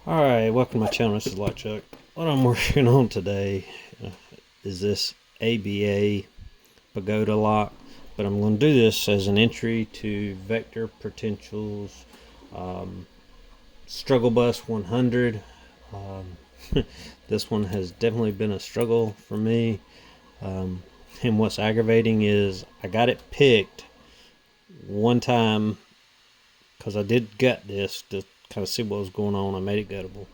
Alright, welcome to my channel. This is Light Chuck. What I'm working on today is this ABA Pagoda lock, but I'm going to do this as an entry to Vector Potentials Struggle Bus 100. This one has definitely been a struggle for me, and what's aggravating is I got it picked one time because I did gut this to kind of see what was going on. I made it guttable,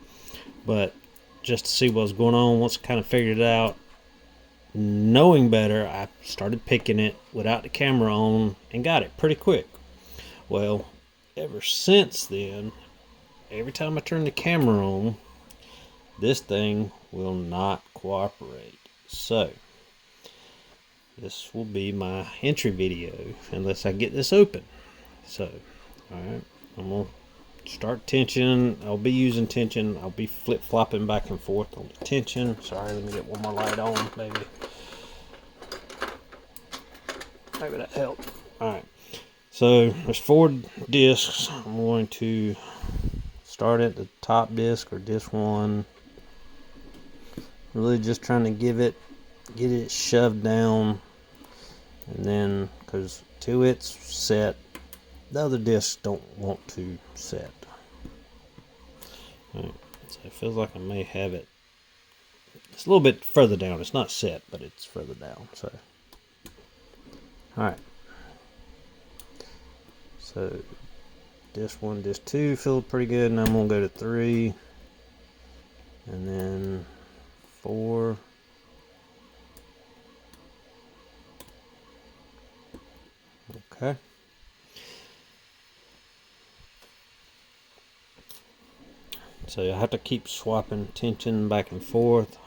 but just to see what was going on, once I kind of figured it out, knowing better, I started picking it without the camera on and got it pretty quick. Well, ever since then, every time I turn the camera on, this thing will not cooperate. So this will be my entry video unless I get this open. So alright, I'm gonna start tension. I'll be using tension. I'll be flip-flopping back and forth on the tension. Sorry, let me get one more light on, maybe that helped. Alright, so there's 4 discs. I'm going to start at the top disc, or disc 1. Really just trying to get it shoved down, and then because till it's set, the other discs don't want to set. Alright, so it feels like I may have it. It's a little bit further down. It's not set, but it's further down. So, alright. So, disc 1, disc 2 feel pretty good, and I'm gonna go to 3, and then 4. Okay. So I have to keep swapping tension back and forth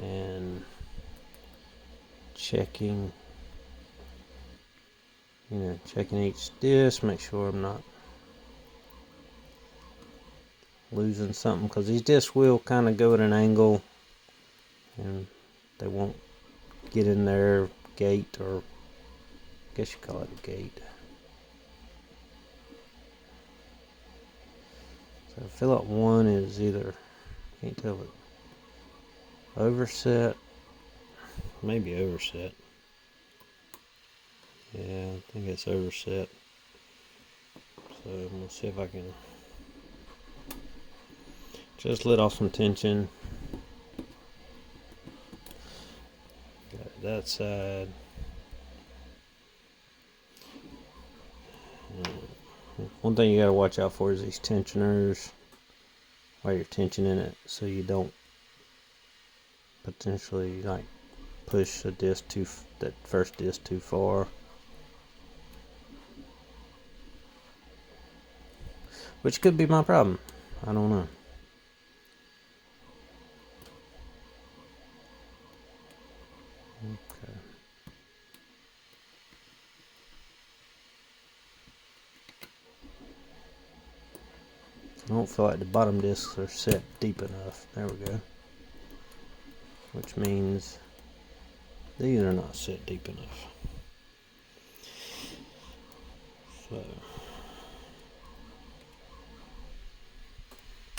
and checking each disc, make sure I'm not losing something, because these discs will kind of go at an angle and they won't get in their gate, or I guess you call it a gate. So I feel like 1 is either, can't tell it, overset, maybe overset. Yeah, I think it's overset. So I'm gonna see if I can just let off some tension. Got it that side. One thing you gotta watch out for is these tensioners while you're tensioning it, so you don't potentially like push a disc that first disc too far, which could be my problem. I don't know. Okay. I don't feel like the bottom discs are set deep enough. There we go. Which means these are not set deep enough. So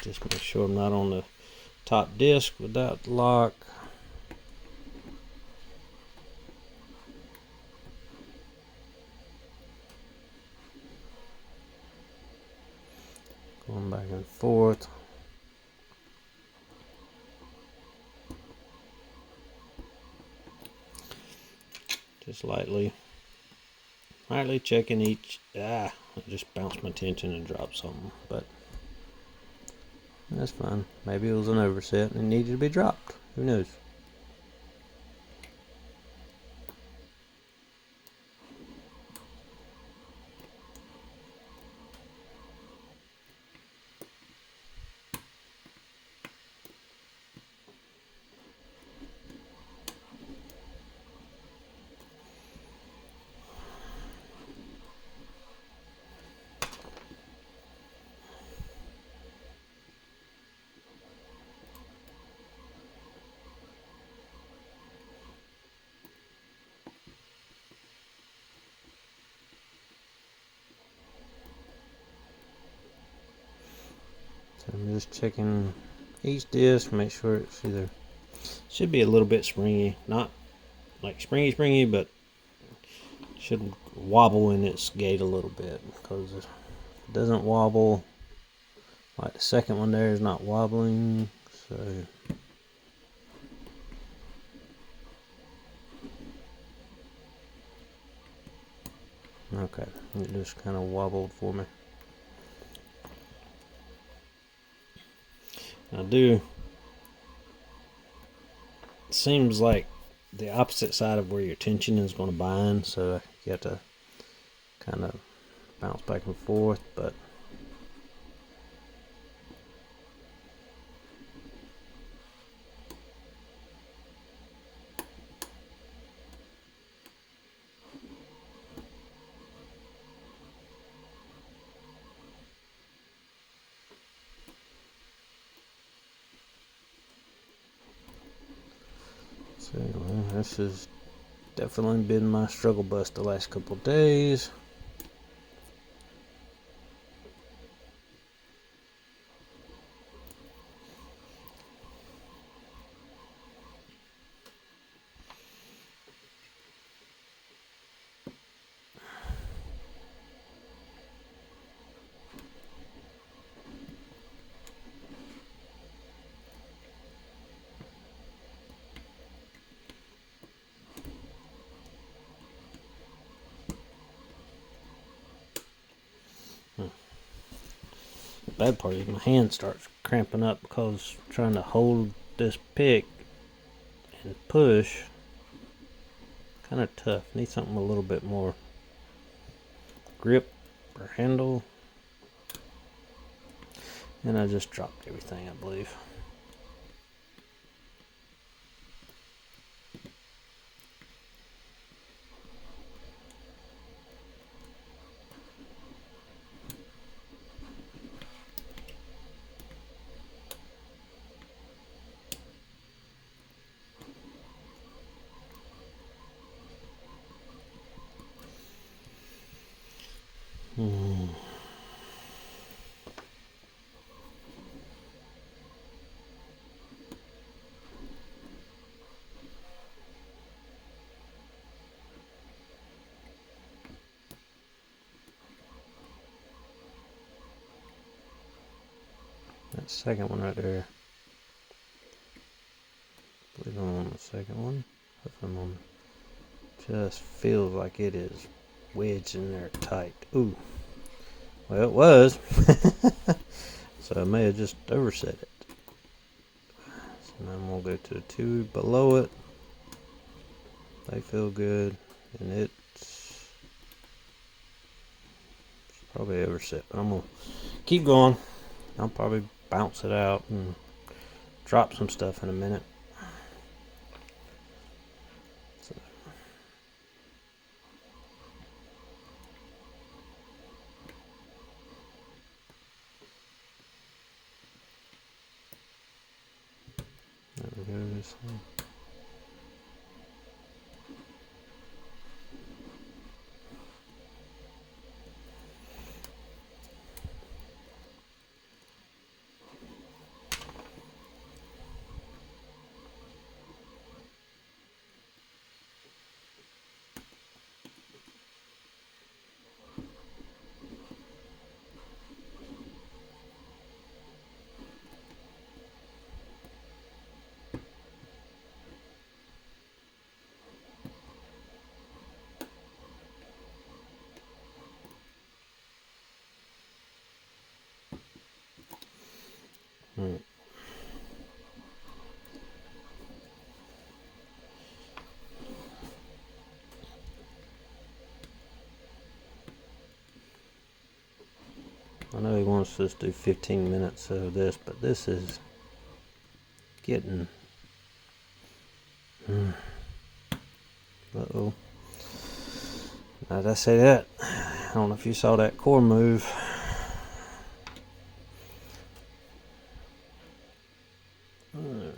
just make sure I'm not on the top disc without the lock. Going back and forth. Just lightly checking each. I just bounced my tension and dropped something, but that's fine. Maybe it was an overset and it needed to be dropped. Who knows? So I'm just checking each disc, make sure it's either, should be a little bit springy, not like springy, but should wobble in its gate a little bit, because if it doesn't wobble, like the second one there is not wobbling, so okay, it just kind of wobbled for me. It seems like the opposite side of where your tension is going to bind, so you have to kind of bounce back and forth, but so anyway, this has definitely been my struggle bus the last couple of days. The bad part is my hand starts cramping up because trying to hold this pick and push, kind of tough. Need something a little bit more grip or handle. And I just dropped everything, I believe. That second one right there. I believe I'm on the second one. If I'm on, just feels like it is wedged in there tight. Ooh. Well, it was. So I may have just overset it. So now I'm going to go to the two below it. They feel good. And it's probably overset. But I'm going to keep going. I'll probably bounce it out and drop some stuff in a minute. So. There we go. This one. Right. I know he wants us to do 15 minutes of this, but this is getting... Uh-oh. Now that I say that, I don't know if you saw that core move. Alright.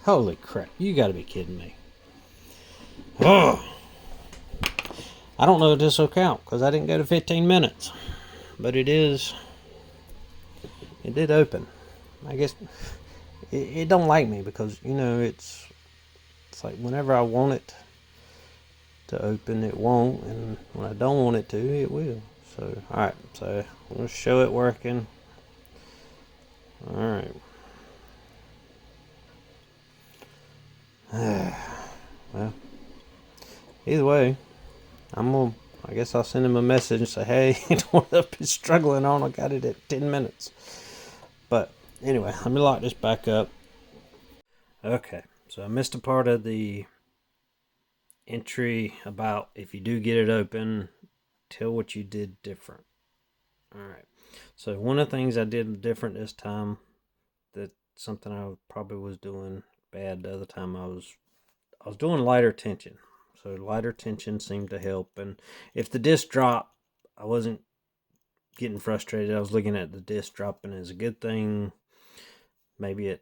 Holy crap, you gotta be kidding me. Oh, I don't know if this will count because I didn't go to 15 minutes. But it did open. I guess it don't like me because, you know, it's like whenever I want it to open, it won't, and when I don't want it to, it will. So, alright, so I'm going to show it working. Alright. Well, either way, I guess I'll send him a message and say, hey, what I've been struggling on, I got it at 10 minutes. But anyway, let me lock this back up. Okay, so I missed a part of the entry about if you do get it open, tell what you did different. Alright, so one of the things I did different this time, that something I probably was doing bad the other time, I was doing lighter tension. So lighter tension seemed to help, and if the disc dropped, I wasn't getting frustrated. I was looking at the disc dropping as a good thing. Maybe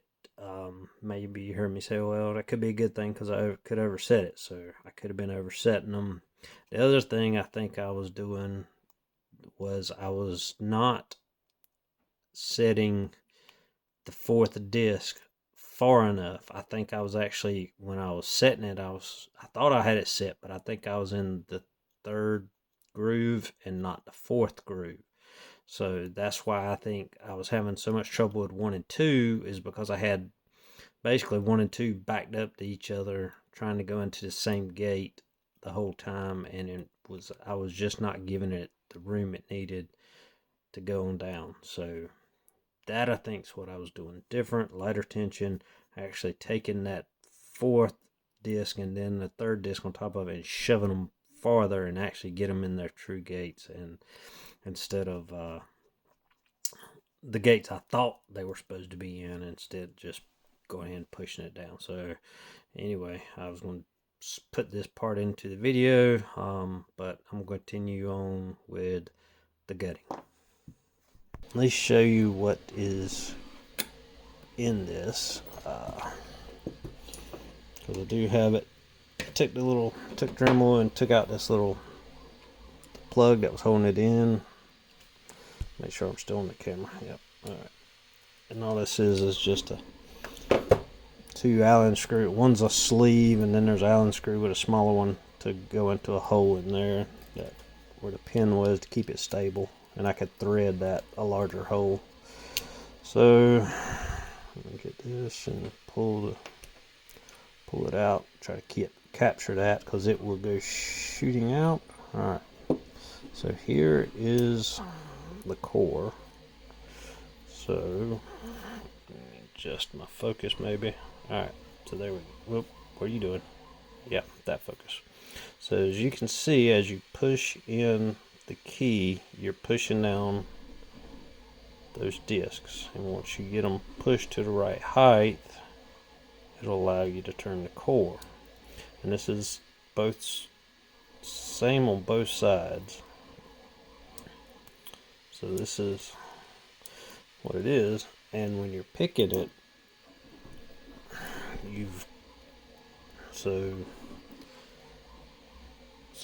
maybe you heard me say, well, that could be a good thing because I could overset it. So I could have been oversetting them. The other thing I think I was doing was I was not setting the fourth disc far enough. I think I was actually, when I was setting it, I thought I had it set, but I think I was in the third groove and not the fourth groove. So that's why I think I was having so much trouble with 1 and 2, is because I had basically 1 and 2 backed up to each other, trying to go into the same gate the whole time, and I was just not giving it the room it needed to go on down. So that, I think, is what I was doing different. Lighter tension, actually taking that fourth disc and then the third disc on top of it and shoving them farther and actually get them in their true gates, and instead of the gates I thought they were supposed to be in, instead just going ahead and pushing it down. So anyway, I was going to put this part into the video, but I'm going to continue on with the gutting. Let me show you what is in this, because I do have it. Took Dremel and took out this little plug that was holding it in. Make sure I'm still on the camera. Yep. Alright. And all this is just a 2 Allen screw. One's a sleeve, and then there's an Allen screw with a smaller one to go into a hole in there where the pin was to keep it stable. And I could thread that a larger hole. So let me get this and pull it out. Try to capture that because it will go shooting out. Alright. So here is the core. So adjust my focus maybe. Alright, so there we go. Whoop, what are you doing? Yeah, that focus. So as you can see, as you push in the key, you're pushing down those discs, and once you get them pushed to the right height, it'll allow you to turn the core. And this is same on both sides. So this is what it is, and when you're picking it, so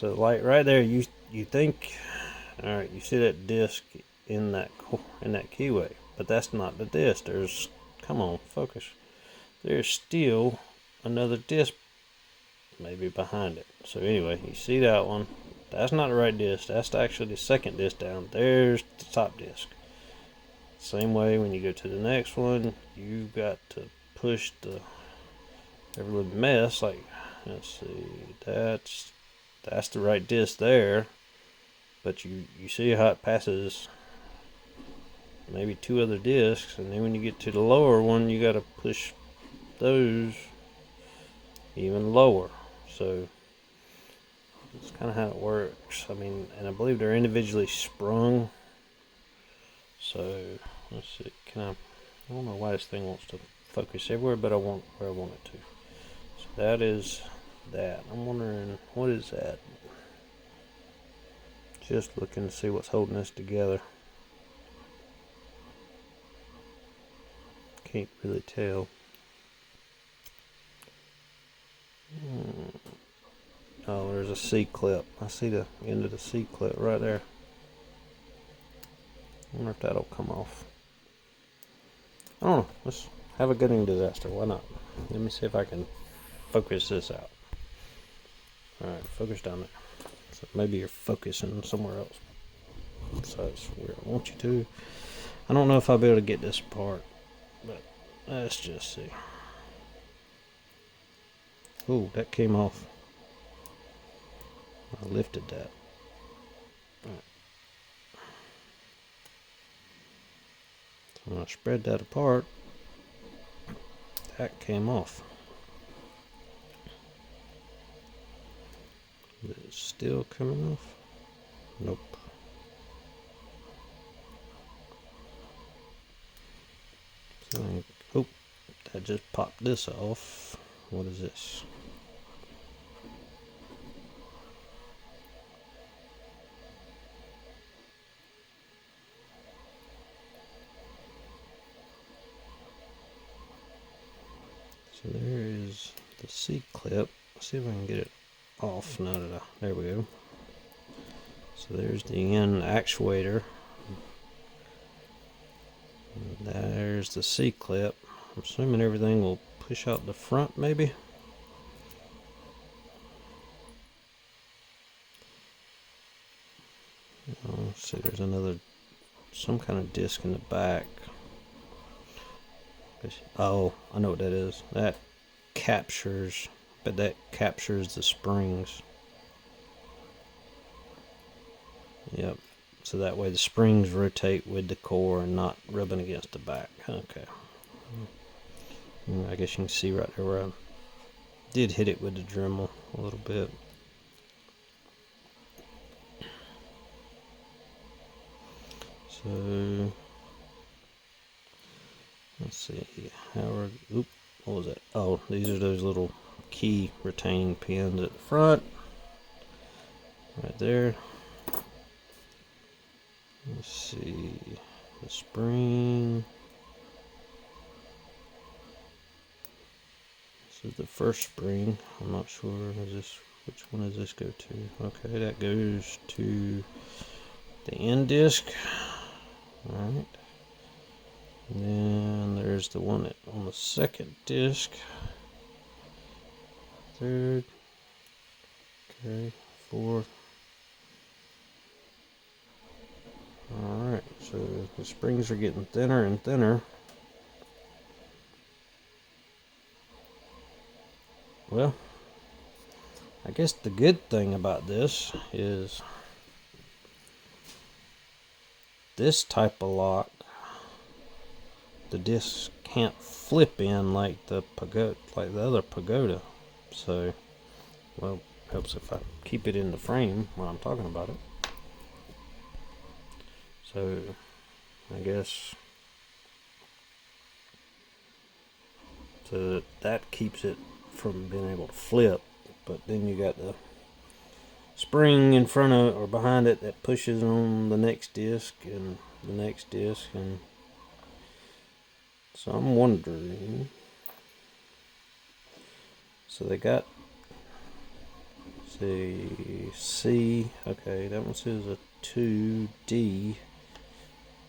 like right there, you think, all right, you see that disc in that keyway, but that's not the disc. Come on, focus. There's still another disc maybe behind it. So anyway, you see that one. That's not the right disc. That's actually the second disc down. There's the top disc. Same way when you go to the next one, you've got to push every little mess. Like, let's see, that's the right disc there. But you see how it passes maybe 2 other discs, and then when you get to the lower one, you got to push those even lower. So that's kind of how it works. I mean, and I believe they're individually sprung. So let's see. I don't know why this thing wants to focus everywhere, but I want where I want it to. So that is that. I'm wondering, what is that? Just looking to see what's holding this together. Can't really tell. there's a C-clip. I see the end of the C-clip right there. I wonder if that'll come off. I don't know. Let's have a gutting disaster. Why not? Let me see if I can focus this out. Alright, focus down there. So maybe you're focusing somewhere else. So that's where I want you to. I don't know if I'll be able to get this apart, but let's just see. Ooh, that came off. I lifted that. Right. So when I spread that apart, that came off. Is it still coming off? Nope. So, oh, that just popped this off. What is this? So there is the C-clip. Let's see if I can get it off now that there we go. So there's the end actuator. And there's the C-clip. I'm assuming everything will push out the front maybe. Let's see, there's some kind of disc in the back. Oh, I know what that is. That captures the springs. Yep. So that way the springs rotate with the core and not rubbing against the back. Okay. I guess you can see right there where I did hit it with the Dremel a little bit. So let's see. What was that? Oh, these are those little key retaining pins at the front. Right there. Let's see. The spring. This is the first spring. I'm not sure. Which one does this go to? Okay, that goes to the end disc. Alright. And then there's the one on the second disc. Third. Okay, fourth. Alright, so the springs are getting thinner and thinner. Well, I guess the good thing about this is this type of lock, the disc can't flip in like the other Pagoda. So, well, helps if I keep it in the frame when I'm talking about it. So, I guess so that keeps it from being able to flip, but then you got the spring in front of or behind it that pushes on the next disc and the next disc, and so I'm wondering, so they got, say, C, okay, that one says a 2D,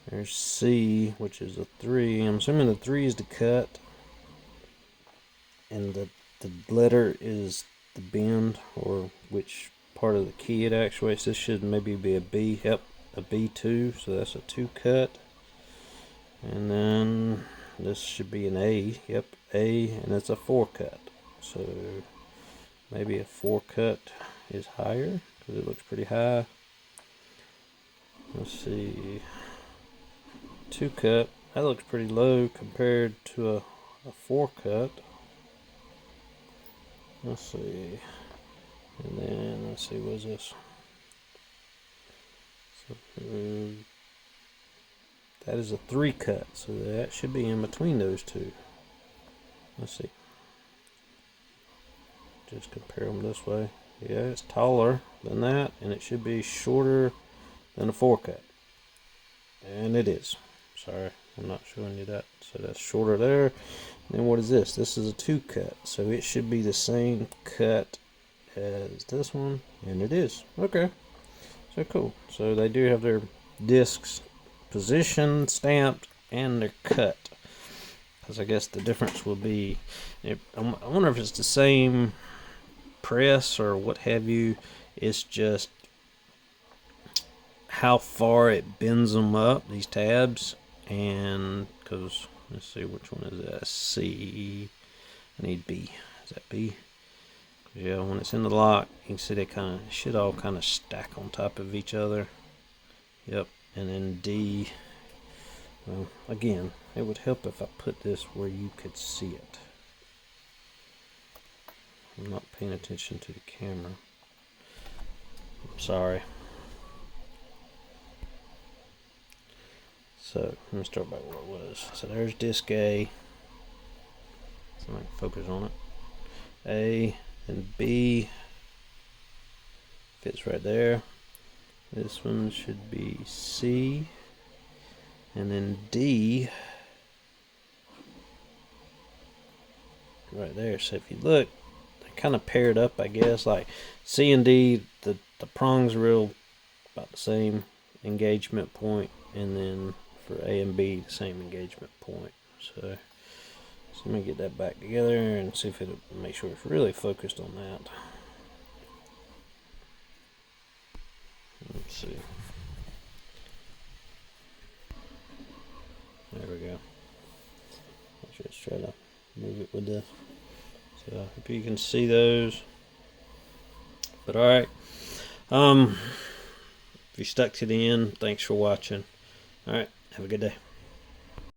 there's C, which is a 3, I'm assuming the 3 is the cut, and the letter is the bend, or which part of the key it actuates. This should maybe be a B, yep, a B2, so that's a 2 cut. And then this should be an A, yep, A, and it's a 4 cut. So maybe a 4 cut is higher, because it looks pretty high. Let's see, 2 cut, that looks pretty low compared to a 4 cut. Let's see, and then let's see, what is this? So that is a 3 cut, so that should be in between those two. Let's see. Just compare them this way. Yeah, it's taller than that, and it should be shorter than a 4 cut. And it is. Sorry, I'm not showing you that. So that's shorter there. And then what is this? This is a 2 cut, so it should be the same cut as this one, and it is. Okay, so cool. So they do have their discs positioned, stamped, and they're cut. Because I guess the difference will be, I wonder if it's the same press or what have you. It's just how far it bends them up, these tabs, and because let's see, which one is that? C. I need B. Is that B? Yeah, when it's in the lock, you can see they should all kind of stack on top of each other. Yep, and then D. Well, again, it would help if I put this where you could see it. I'm not paying attention to the camera. I'm sorry. So let me start by where it was. So there's disc A. So I can focus on it. A and B fits right there. This one should be C, and then D right there. So if you look, they're kind of paired up, I guess. Like C and D, the prongs are real about the same engagement point, and then for A and B, the same engagement point. So let me get that back together and see if it'll make sure it's really focused on that. Let's see. There we go. Let's just try to move it with this. So I hope you can see those. But alright. If you stuck to the end, thanks for watching. Alright, have a good day.